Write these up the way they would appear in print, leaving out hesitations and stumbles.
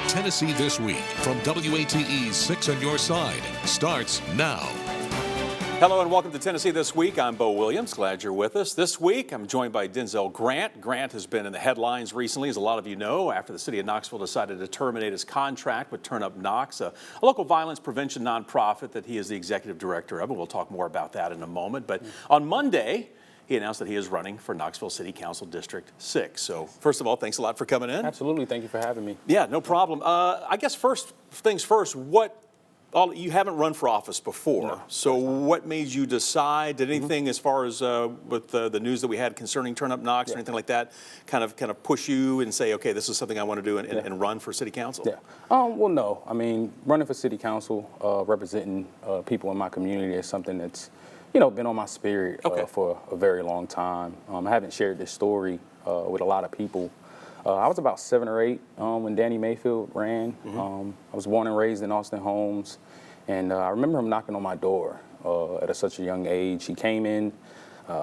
Tennessee This Week from WATE's 6 on Your Side starts now. Hello and welcome to Tennessee This Week. I'm Bo Williams. Glad you're with us. This week, I'm joined by Denzel Grant. Grant has been in the headlines recently, as a lot of you know, after the city of Knoxville decided to terminate his contract with Turn Up Knox, a local violence prevention nonprofit that he is the executive director of. And we'll talk more about that in a moment. But on Monday, he announced that he is running for Knoxville City Council District 6. So first of all, thanks a lot for coming in. Absolutely. Thank you for having me. Yeah, no problem. I guess first things first, you haven't run for office before, No, so what made you decide? Did anything as far as with the news that we had concerning Turn Up Knox or anything like that kind of push you and say, okay, this is something I want to do and run for city council? Yeah. Well, no. I mean, running for city council, representing people in my community is something that's, been on my spirit for a very long time. I haven't shared this story with a lot of people. I was about 7 or 8 when Danny Mayfield ran. I was born and raised in Austin Holmes, and I remember him knocking on my door at such a young age. He came in,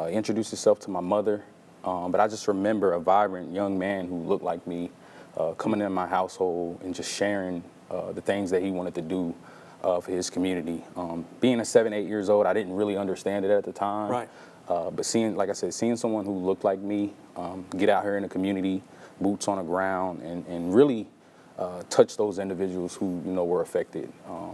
introduced himself to my mother, but I just remember a vibrant young man who looked like me coming into my household and just sharing the things that he wanted to do for his community. Being a 7, 8 years old, I didn't really understand it at the time. Right. But seeing someone who looked like me get out here in the community, boots on the ground, and really touch those individuals who were affected,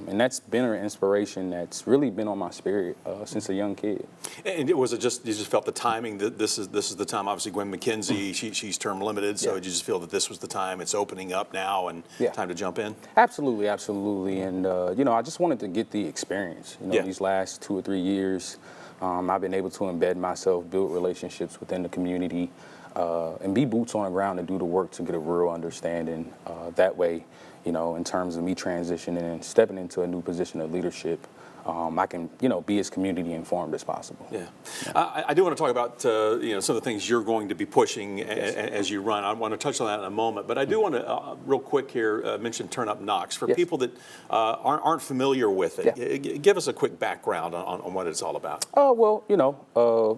and that's been an inspiration that's really been on my spirit since a young kid. And was it just you just felt the timing that this is the time? Obviously, Gwen McKenzie, she's term limited, so did you just feel that this was the time? It's opening up now, and time to jump in. Absolutely, absolutely, and I just wanted to get the experience. These last 2 or 3 years, I've been able to embed myself, build relationships within the community. And be boots on the ground and do the work to get a real understanding. That way, in terms of me transitioning and stepping into a new position of leadership, I can, be as community informed as possible. Yeah. I do want to talk about, some of the things you're going to be pushing as you run. I want to touch on that in a moment, but I do want to, real quick here, mention Turn Up Knox. For people that aren't familiar with it, give us a quick background on what it's all about.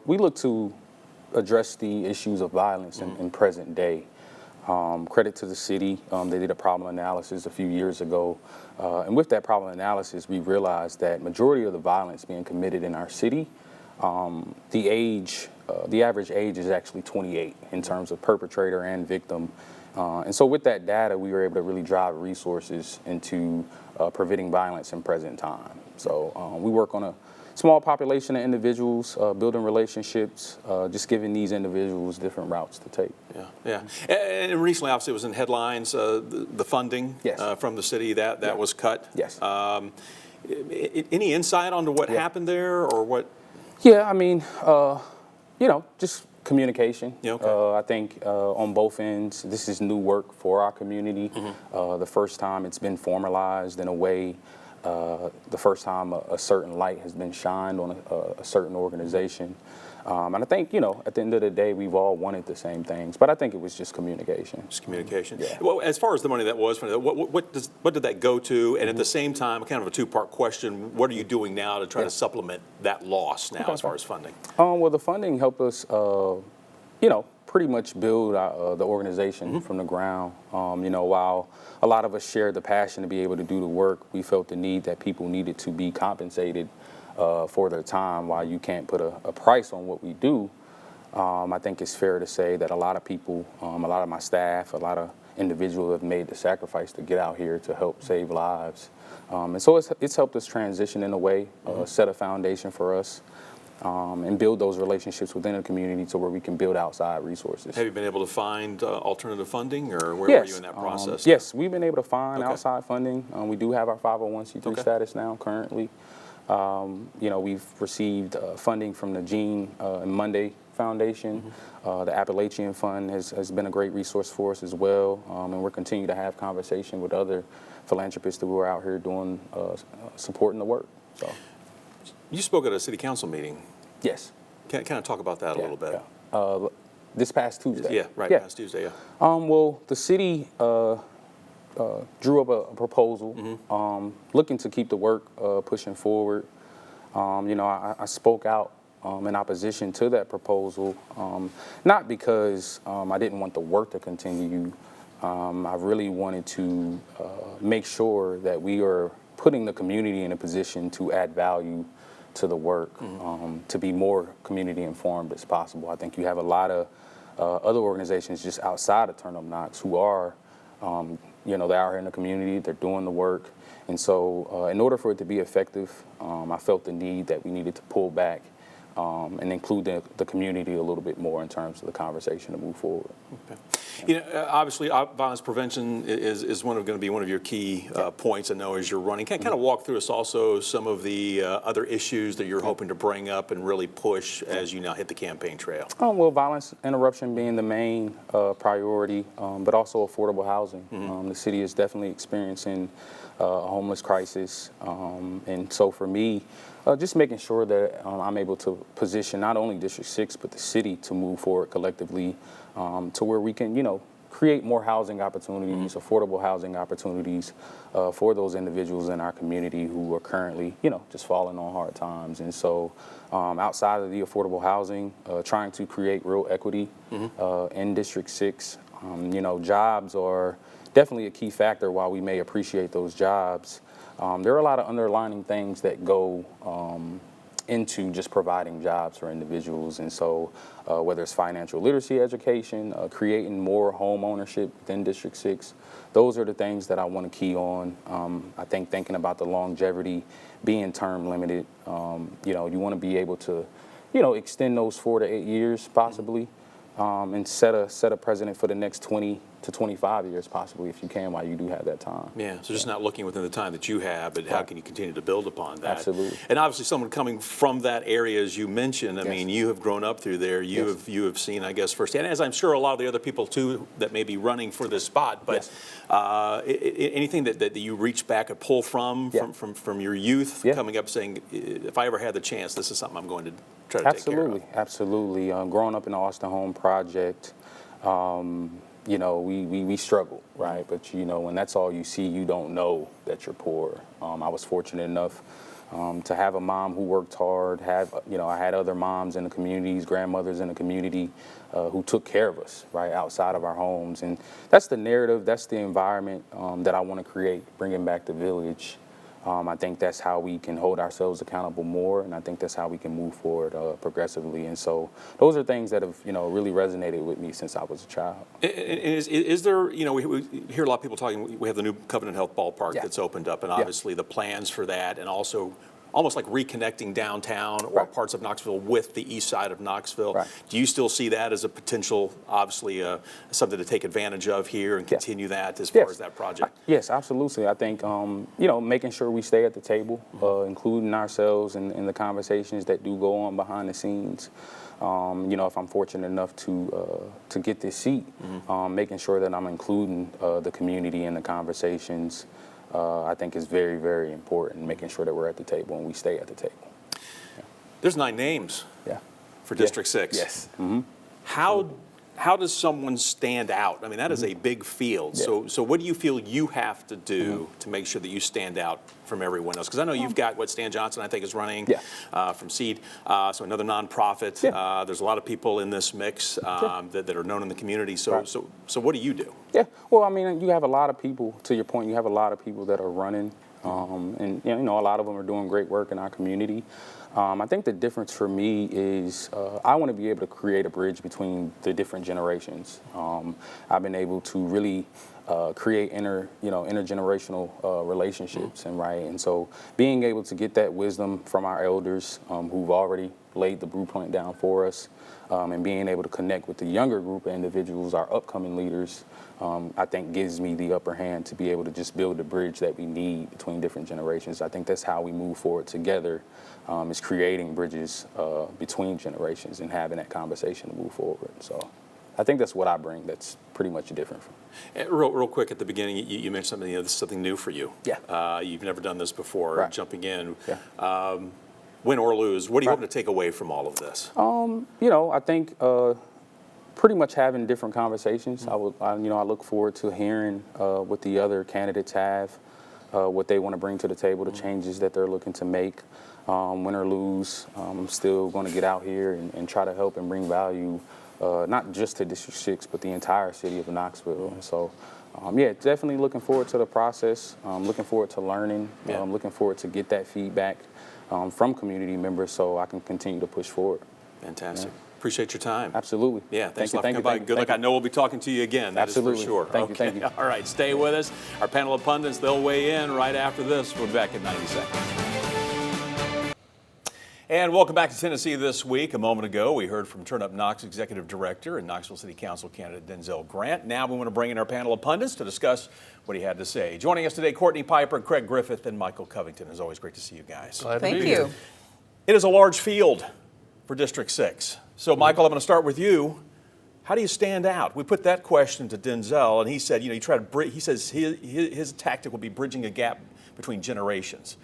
We look to address the issues of violence in present day. Credit to the city. They did a problem analysis a few years ago. And with that problem analysis, we realized that majority of the violence being committed in our city, the average age is actually 28 in terms of perpetrator and victim. And so with that data, we were able to really drive resources into preventing violence in present time. So we work on a small population of individuals, building relationships, just giving these individuals different routes to take. Yeah. And recently, obviously, it was in headlines, the funding from the city that was cut. Yes. Any insight onto what happened there or what? Yeah, I mean, just communication. Okay. I think on both ends, this is new work for our community. The first time it's been formalized in a way. The first time a certain light has been shined on a certain organization. And I think, at the end of the day, we've all wanted the same things, but I think it was just communication. Just communication. Yeah. Well, as far as the money that was, what did that go to? And at the same time, kind of a two-part question, what are you doing now to try to supplement that loss now as far as funding? Well, the funding helped us, pretty much build the organization from the ground. While a lot of us shared the passion to be able to do the work, we felt the need that people needed to be compensated for their time. While you can't put a price on what we do, I think it's fair to say that a lot of people, a lot of my staff, a lot of individuals have made the sacrifice to get out here to help save lives. And so it's helped us transition in a way, set a foundation for us. And build those relationships within the community to where we can build outside resources. Have you been able to find alternative funding, or where are you in that process? Yes, we've been able to find outside funding. We do have our 501c3 status now currently. We've received funding from the Gene and Monday Foundation. The Appalachian Fund has been a great resource for us as well. And we're continuing to have conversation with other philanthropists who are out here doing supporting the work. So. You spoke at a city council meeting. Yes. Kind of talk about that a little bit. This past Tuesday. Yeah, right. Past Tuesday. Yeah. Well, the city drew up a proposal, looking to keep the work pushing forward. I spoke out in opposition to that proposal, not because I didn't want the work to continue, I really wanted to make sure that we are putting the community in a position to add value to the work, to be more community informed as possible. I think you have a lot of other organizations just outside of Turn Up Knox who are, they're out here in the community, they're doing the work. And so in order for it to be effective, I felt the need that we needed to pull back and include the community a little bit more in terms of the conversation to move forward. Okay. Obviously, violence prevention is going to be one of your key points, I know, as you're running. Can you kind of walk through us also some of the other issues that you're hoping to bring up and really push as you now hit the campaign trail? Well, violence interruption being the main priority, but also affordable housing. The city is definitely experiencing a homeless crisis, and so for me, just making sure that I'm able to position not only District 6 but the city to move forward collectively to where we can, create more housing opportunities, affordable housing opportunities for those individuals in our community who are currently, just falling on hard times. And so outside of the affordable housing, trying to create real equity in District 6, jobs are definitely a key factor. While we may appreciate those jobs, there are a lot of underlying things that go into just providing jobs for individuals. And so whether it's financial literacy education, creating more home ownership within District 6, those are the things that I want to key on. I think thinking about the longevity, being term limited, you want to be able to, extend those 4 to 8 years possibly, and set a precedent for the next 20 to 25 years possibly, if you can, while you do have that time. Yeah, so just not looking within the time that you have, but how can you continue to build upon that? Absolutely. And obviously someone coming from that area, as you mentioned, I mean, you have grown up through there, you have seen, I guess, firsthand, as I'm sure a lot of the other people too that may be running for this spot, but anything that you reach back and pull from your youth coming up saying, if I ever had the chance, this is something I'm going to try to take care of. Absolutely. Growing up in the Austin Home Project, we struggle, right? But, when that's all you see, you don't know that you're poor. I was fortunate enough to have a mom who worked hard, I had other moms in the communities, grandmothers in the community who took care of us, right, outside of our homes. And that's the narrative, that's the environment that I want to create, bringing back the village. I think that's how we can hold ourselves accountable more, and I think that's how we can move forward progressively. And so those are things that have, really resonated with me since I was a child. Is there, we hear a lot of people talking, we have the new Covenant Health Ballpark that's opened up, and obviously the plans for that, and also almost like reconnecting downtown or parts of Knoxville with the east side of Knoxville. Right. Do you still see that as a potential, obviously, something to take advantage of here and continue that as far as that project? Yes, absolutely. I think, making sure we stay at the table, including ourselves in the conversations that do go on behind the scenes. If I'm fortunate enough to get this seat, making sure that I'm including the community in the conversations, I think is very, very important, making sure that we're at the table and we stay at the table. There's 9 names for District 6. Yes. How does someone stand out? I mean, that is a big field. So what do you feel you have to do to make sure that you stand out from everyone else? Because I know you've got Stan Johnson, I think, is running from Seed, so another nonprofit. There's a lot of people in this mix that are known in the community. So what do you do? Yeah, well, I mean, you have a lot of people, to your point, you have a lot of people that are running, and a lot of them are doing great work in our community. I think the difference for me is I want to be able to create a bridge between the different generations. I've been able to really create intergenerational relationships, and so being able to get that wisdom from our elders who've already laid the blueprint down for us, and being able to connect with the younger group of individuals, our upcoming leaders, I think gives me the upper hand to be able to just build the bridge that we need between different generations. I think that's how we move forward together, is creating bridges between generations and having that conversation to move forward. So I think that's what I bring that's pretty much different. Real quick at the beginning, you mentioned something, this is something new for you. Yeah. You've never done this before, jumping in. Yeah. Win or lose, what are you hoping to take away from all of this? I think pretty much having different conversations. I look forward to hearing what the other candidates have, what they want to bring to the table, the changes that they're looking to make. Win or lose, I'm still going to get out here and try to help and bring value not just to District 6, but the entire city of Knoxville. And so, yeah, definitely looking forward to the process, looking forward to learning, looking forward to get that feedback from community members so I can continue to push forward. Fantastic. Yeah. Appreciate your time. Absolutely. Yeah, thanks a lot for coming by. Good luck. I know we'll be talking to you again. That Absolutely. is for sure. Thank you. Thank you. All right, stay with us. Our panel of pundits, they'll weigh in right after this. We'll be back in 90 seconds. And welcome back to Tennessee This Week. A moment ago, we heard from Turn Up Knox Executive Director and Knoxville City Council candidate Denzel Grant. Now we want to bring in our panel of pundits to discuss what he had to say. Joining us today, Courtney Piper, Craig Griffith, and Michael Covington. It's always great to see you guys. Thank you. It is a large field for District 6. So, Michael, I'm going to start with you. How do you stand out? We put that question to Denzel, and he said, he says his tactic will be bridging a gap between generations.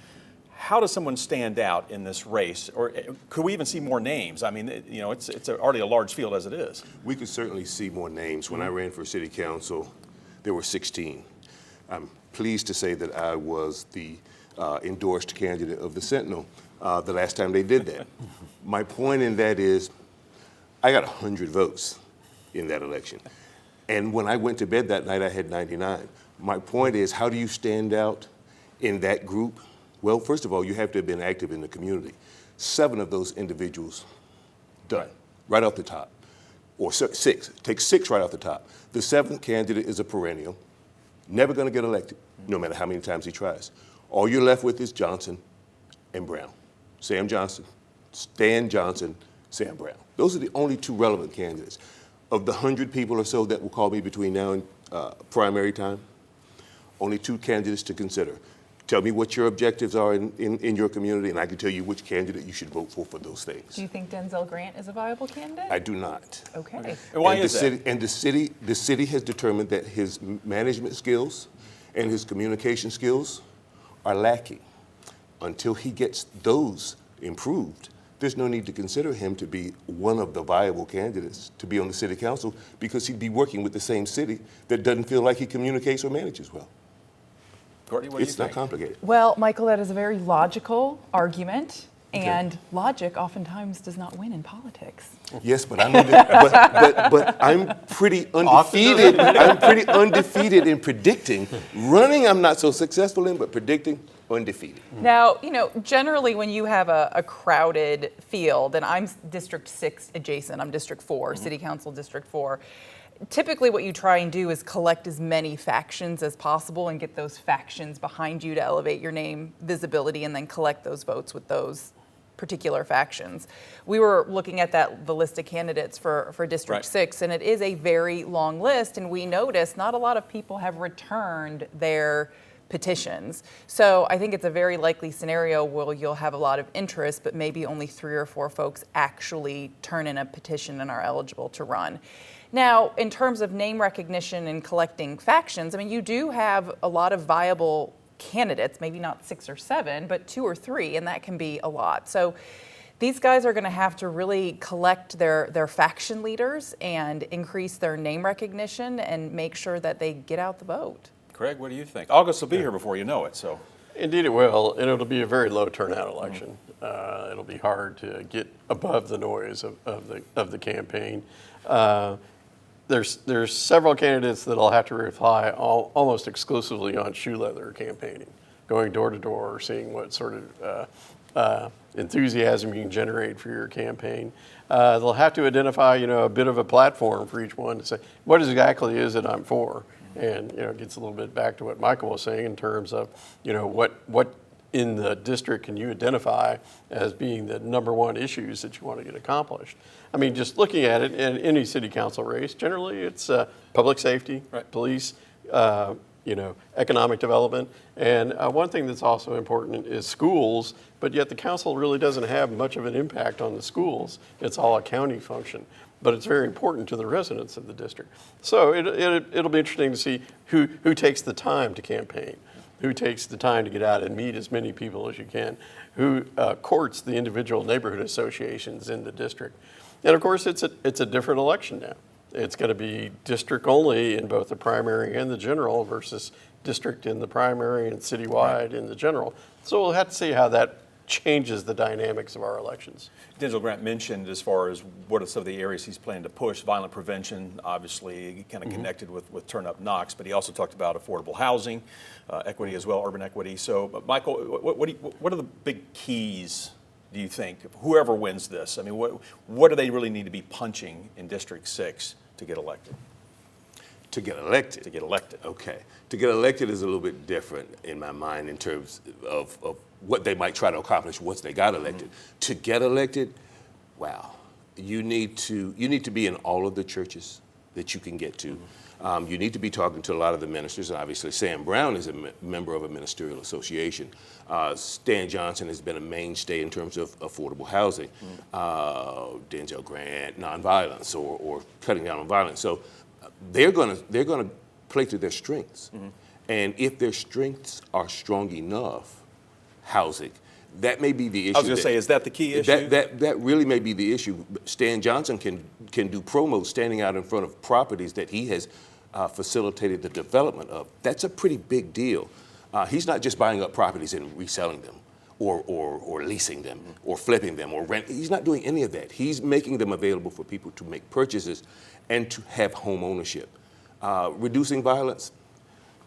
How does someone stand out in this race? Or could we even see more names? I mean, it's already a large field as it is. We could certainly see more names. When I ran for city council, there were 16. I'm pleased to say that I was the endorsed candidate of the Sentinel the last time they did that. My point in that is, I got 100 votes in that election. And when I went to bed that night, I had 99. My point is, how do you stand out in that group? Well, first of all, you have to have been active in the community. 7 of those individuals, done, right off the top. Or 6, take 6 right off the top. The 7th candidate is a perennial, never gonna get elected, no matter how many times he tries. All you're left with is Johnson and Brown. Sam Johnson, Stan Johnson, Sam Brown. Those are the only 2 relevant candidates. Of the 100 people or so that will call me between now and primary time, only 2 candidates to consider. Tell me what your objectives are in your community, and I can tell you which candidate you should vote for those things. Do you think Denzel Grant is a viable candidate? I do not. Okay. And why is that? The city has determined that his management skills and his communication skills are lacking. Until he gets those improved, there's no need to consider him to be one of the viable candidates to be on the city council, because he'd be working with the same city that doesn't feel like he communicates or manages well. Courtney, what do you think? It's not complicated. Well, Michael, that is a very logical argument, and logic oftentimes does not win in politics. Yes, but I'm pretty undefeated. I'm pretty undefeated in predicting. Running, I'm not so successful in, but predicting, undefeated. Now, generally when you have a crowded field, and I'm District 6 adjacent, I'm District 4, City Council District 4, typically what you try and do is collect as many factions as possible and get those factions behind you to elevate your name visibility, and then collect those votes with those particular factions. We were looking at the list of candidates for District 6, and it is a very long list, and we noticed not a lot of people have returned their petitions. So I think it's a very likely scenario where you'll have a lot of interest, but maybe only 3 or 4 folks actually turn in a petition and are eligible to run. Now, in terms of name recognition and collecting factions, I mean, you do have a lot of viable candidates, maybe not 6 or 7, but 2 or 3, and that can be a lot. So these guys are going to have to really collect their faction leaders and increase their name recognition and make sure that they get out the vote. Craig, what do you think? August will be here before you know it, so. Indeed it will, and it'll be a very low turnout election. It'll be hard to get above the noise of the campaign. There's several candidates that'll have to rely almost exclusively on shoe leather campaigning, going door to door, seeing what sort of enthusiasm you can generate for your campaign. They'll have to identify, a bit of a platform for each one to say, what exactly is it I'm for? And, it gets a little bit back to what Michael was saying in terms of, what in the district can you identify as being the number 1 issues that you want to get accomplished? I mean, just looking at it in any city council race, generally it's public safety, police, economic development. And one thing that's also important is schools, but yet the council really doesn't have much of an impact on the schools. It's all a county function, but it's very important to the residents of the district. So it'll be interesting to see who takes the time to campaign, who takes the time to get out and meet as many people as you can, who courts the individual neighborhood associations in the district. And of course, it's a different election now. It's going to be district only in both the primary and the general versus district in the primary and citywide in the general. So we'll have to see how that changes the dynamics of our elections. Denzel Grant mentioned, as far as what are some of the areas he's planning to push, violent prevention, obviously kind of connected with Turn Up Knox, but he also talked about affordable housing, equity as well, urban equity. So, Michael, what are the big keys, do you think, whoever wins this? I mean, what do they really need to be punching in District 6 to get elected? To get elected? To get elected. Okay. To get elected is a little bit different in my mind in terms of what they might try to accomplish once they got elected. To get elected, wow, you need to be in all of the churches that you can get to. You need to be talking to a lot of the ministers. Obviously, Sam Brown is a member of a ministerial association. Stan Johnson has been a mainstay in terms of affordable housing. Denzel Grant, nonviolence or cutting down on violence. So they're gonna play to their strengths, and if their strengths are strong enough, housing, that may be the issue. I was going to say, is that the key issue? That really may be the issue. Stan Johnson can do promos standing out in front of properties that he has facilitated the development of. That's a pretty big deal. He's not just buying up properties and reselling them, or leasing them, or flipping them, or rent. He's not doing any of that. He's making them available for people to make purchases and to have home ownership. Reducing violence,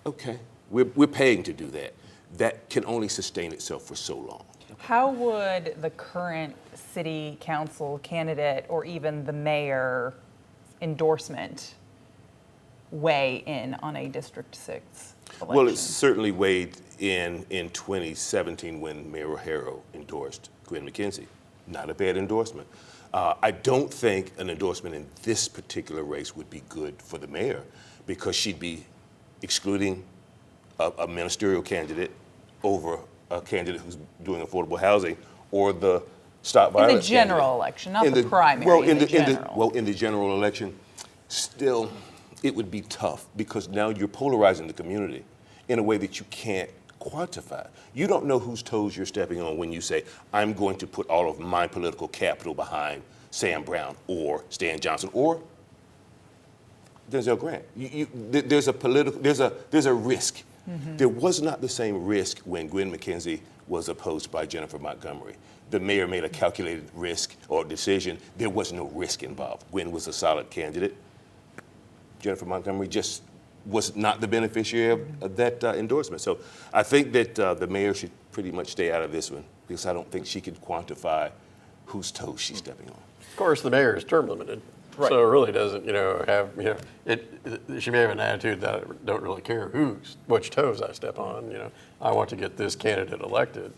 okay, we're paying to do that. That can only sustain itself for so long. How would the current city council candidate or even the mayor endorsement weigh in on a District 6 election? Well, it certainly weighed in 2017 when Mayor O'Hara endorsed Gwen McKenzie. Not a bad endorsement. I don't think an endorsement in this particular race would be good for the mayor because she'd be excluding a ministerial candidate over a candidate who's doing affordable housing or the stop violence. In the general election, not the primary. Well, in the general election, still, it would be tough because now you're polarizing the community in a way that you can't quantify. You don't know whose toes you're stepping on when you say, I'm going to put all of my political capital behind Sam Brown or Stan Johnson or Denzel Grant. There's a risk. There was not the same risk when Gwen McKenzie was opposed by Jennifer Montgomery. The mayor made a calculated risk or decision. There was no risk involved. Gwen was a solid candidate. Jennifer Montgomery just was not the beneficiary of that endorsement. So I think that the mayor should pretty much stay out of this one because I don't think she can quantify whose toes she's stepping on. Of course, the mayor is term limited. Right. So it really doesn't, have, she may have an attitude that I don't really care which toes I step on. I want to get this candidate elected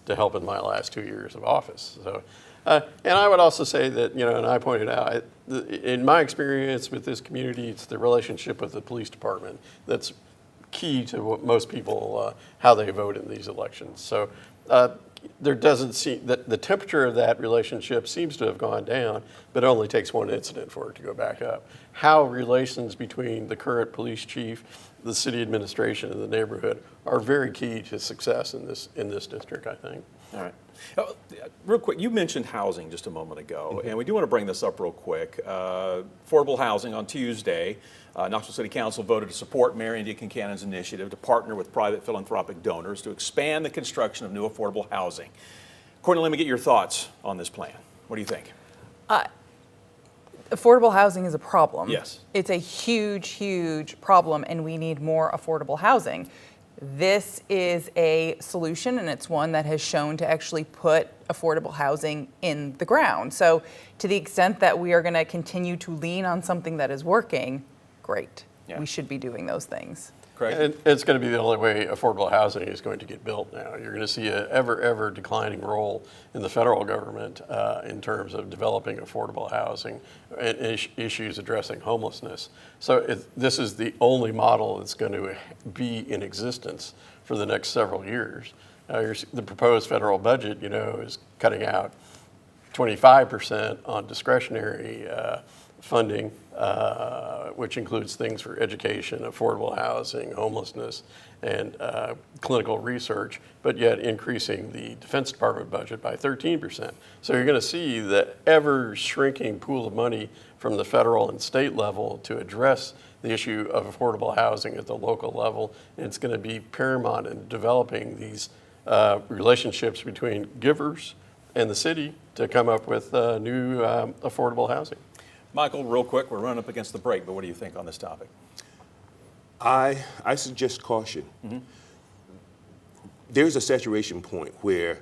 to help in my last 2 years of office. So, and I would also say that, and I pointed out, in my experience with this community, it's the relationship with the police department that's key to what most people, how they vote in these elections. So there doesn't seem that the temperature of that relationship seems to have gone down, but it only takes one incident for it to go back up. How relations between the current police chief, the city administration, and the neighborhood are very key to success in this district, I think. All right. Real quick, you mentioned housing just a moment ago, and we do want to bring this up real quick. Affordable housing on Tuesday, Knoxville City Council voted to support Mayor India Kincannon's initiative to partner with private philanthropic donors to expand the construction of new affordable housing. Courtney, let me get your thoughts on this plan. What do you think? Affordable housing is a problem. Yes. It's a huge, huge problem, and we need more affordable housing. This is a solution, and it's one that has shown to actually put affordable housing in the ground. So to the extent that we are going to continue to lean on something that is working, great. Yeah. We should be doing those things. Correct. And it's going to be the only way affordable housing is going to get built now. You're going to see an ever declining role in the federal government in terms of developing affordable housing and issues addressing homelessness. So this is the only model that's going to be in existence for the next several years. The proposed federal budget, is cutting out 25% on discretionary funding, which includes things for education, affordable housing, homelessness, and clinical research, but yet increasing the Defense Department budget by 13%. So you're going to see the ever shrinking pool of money from the federal and state level to address the issue of affordable housing at the local level. And it's going to be paramount in developing these relationships between givers and the city to come up with new affordable housing. Michael, real quick, we're running up against the break, but what do you think on this topic? I suggest caution. There's a saturation point where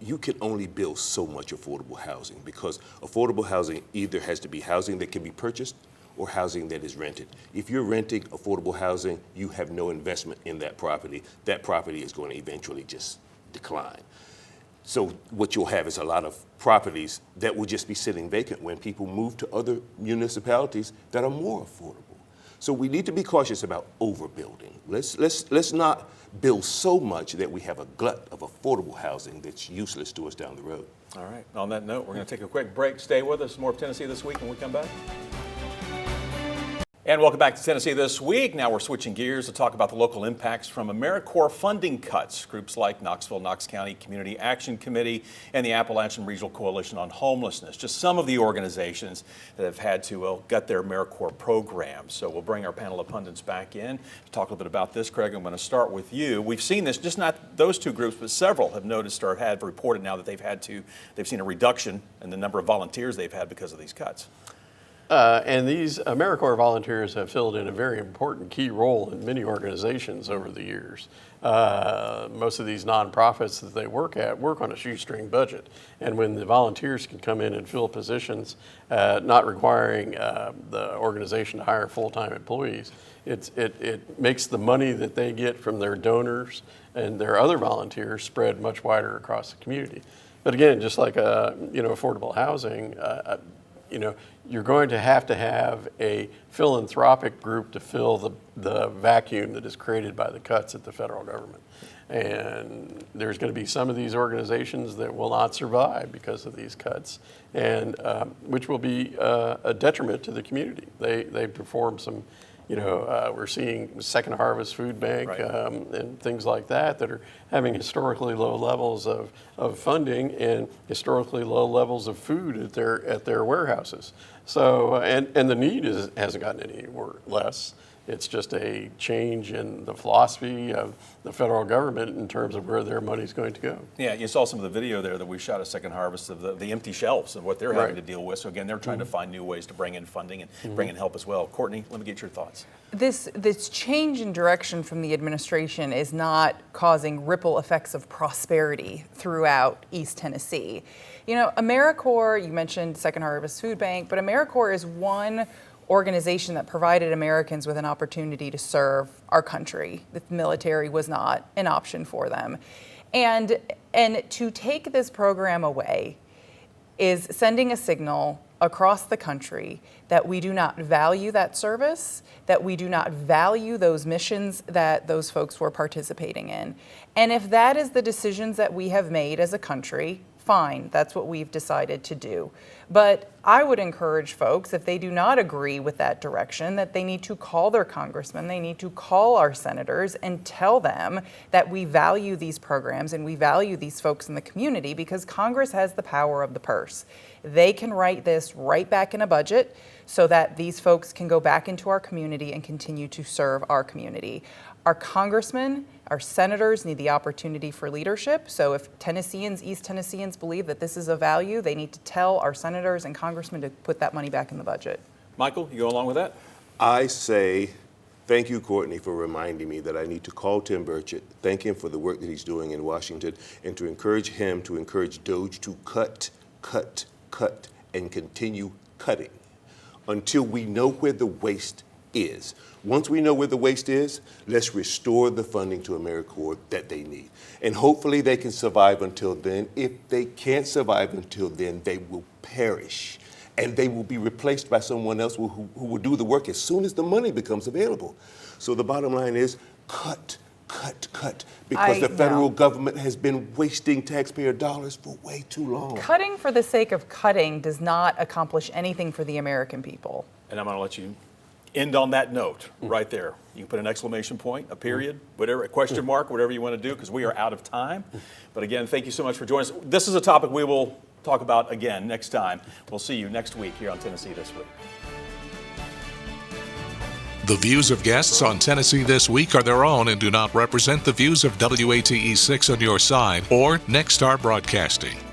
you can only build so much affordable housing, because affordable housing either has to be housing that can be purchased or housing that is rented. If you're renting affordable housing, you have no investment in that property. That property is going to eventually just decline. So what you'll have is a lot of properties that will just be sitting vacant when people move to other municipalities that are more affordable. So we need to be cautious about overbuilding. Let's not build so much that we have a glut of affordable housing that's useless to us down the road. All right. On that note, we're going to take a quick break. Stay with us. More of Tennessee This Week when we come back. And welcome back to Tennessee This Week. Now we're switching gears to talk about the local impacts from AmeriCorps funding cuts. Groups like Knoxville, Knox County Community Action Committee and the Appalachian Regional Coalition on Homelessness. Just some of the organizations that have had to gut their AmeriCorps programs. So we'll bring our panel of pundits back in to talk a little bit about this. Craig, I'm going to start with you. We've seen this, just not those two groups, but several have noticed or have reported now that they've seen a reduction in the number of volunteers they've had because of these cuts. And these AmeriCorps volunteers have filled in a very important key role in many organizations over the years. Most of these nonprofits that they work on a shoestring budget. And when the volunteers can come in and fill positions, not requiring the organization to hire full-time employees, it makes the money that they get from their donors and their other volunteers spread much wider across the community. But again, just like affordable housing, you're going to have a philanthropic group to fill the vacuum that is created by the cuts at the federal government. And there's going to be some of these organizations that will not survive because of these cuts, and which will be a detriment to the community. They perform some, we're seeing Second Harvest Food Bank Right. And things like that are having historically low levels of funding and historically low levels of food at their warehouses. So and the need hasn't gotten any less. It's just a change in the philosophy of the federal government in terms of where their money's going to go. Yeah, you saw some of the video there that we shot at Second Harvest of the empty shelves and what they're having to deal with. So again, they're trying to find new ways to bring in funding and bring in help as well. Courtney, let me get your thoughts. This change in direction from the administration is not causing ripple effects of prosperity throughout East Tennessee. AmeriCorps, you mentioned Second Harvest Food Bank, but AmeriCorps is one organization that provided Americans with an opportunity to serve our country. The military was not an option for them. And to take this program away is sending a signal across the country that we do not value that service, that we do not value those missions that those folks were participating in. And if that is the decisions that we have made as a country, fine, that's what we've decided to do. But I would encourage folks, if they do not agree with that direction, that they need to call their congressmen, they need to call our senators and tell them that we value these programs and we value these folks in the community, because Congress has the power of the purse. They can write this right back in a budget so that these folks can go back into our community and continue to serve our community. Our congressmen, our senators need the opportunity for leadership. So if East Tennesseans believe that this is a value, they need to tell our senators and congressmen to put that money back in the budget. Michael, you go along with that? I say thank you, Courtney, for reminding me that I need to call Tim Burchett, thank him for the work that he's doing in Washington, and to encourage him to encourage DOJ to cut, and continue cutting until we know where the waste is. Once we know where the waste is, let's restore the funding to AmeriCorps that they need. And hopefully they can survive until then. If they can't survive until then, they will perish. And they will be replaced by someone else who will do the work as soon as the money becomes available. So the bottom line is cut. Because the federal government has been wasting taxpayer dollars for way too long. Cutting for the sake of cutting does not accomplish anything for the American people. And I'm going to let you end on that note right there. You can put an exclamation point, a period, whatever, a question mark, whatever you want to do, because we are out of time. But again, thank you so much for joining us. This is a topic we will talk about again next time. We'll see you next week here on Tennessee This Week. The views of guests on Tennessee This Week are their own and do not represent the views of WATE 6 on your side or Nexstar Broadcasting.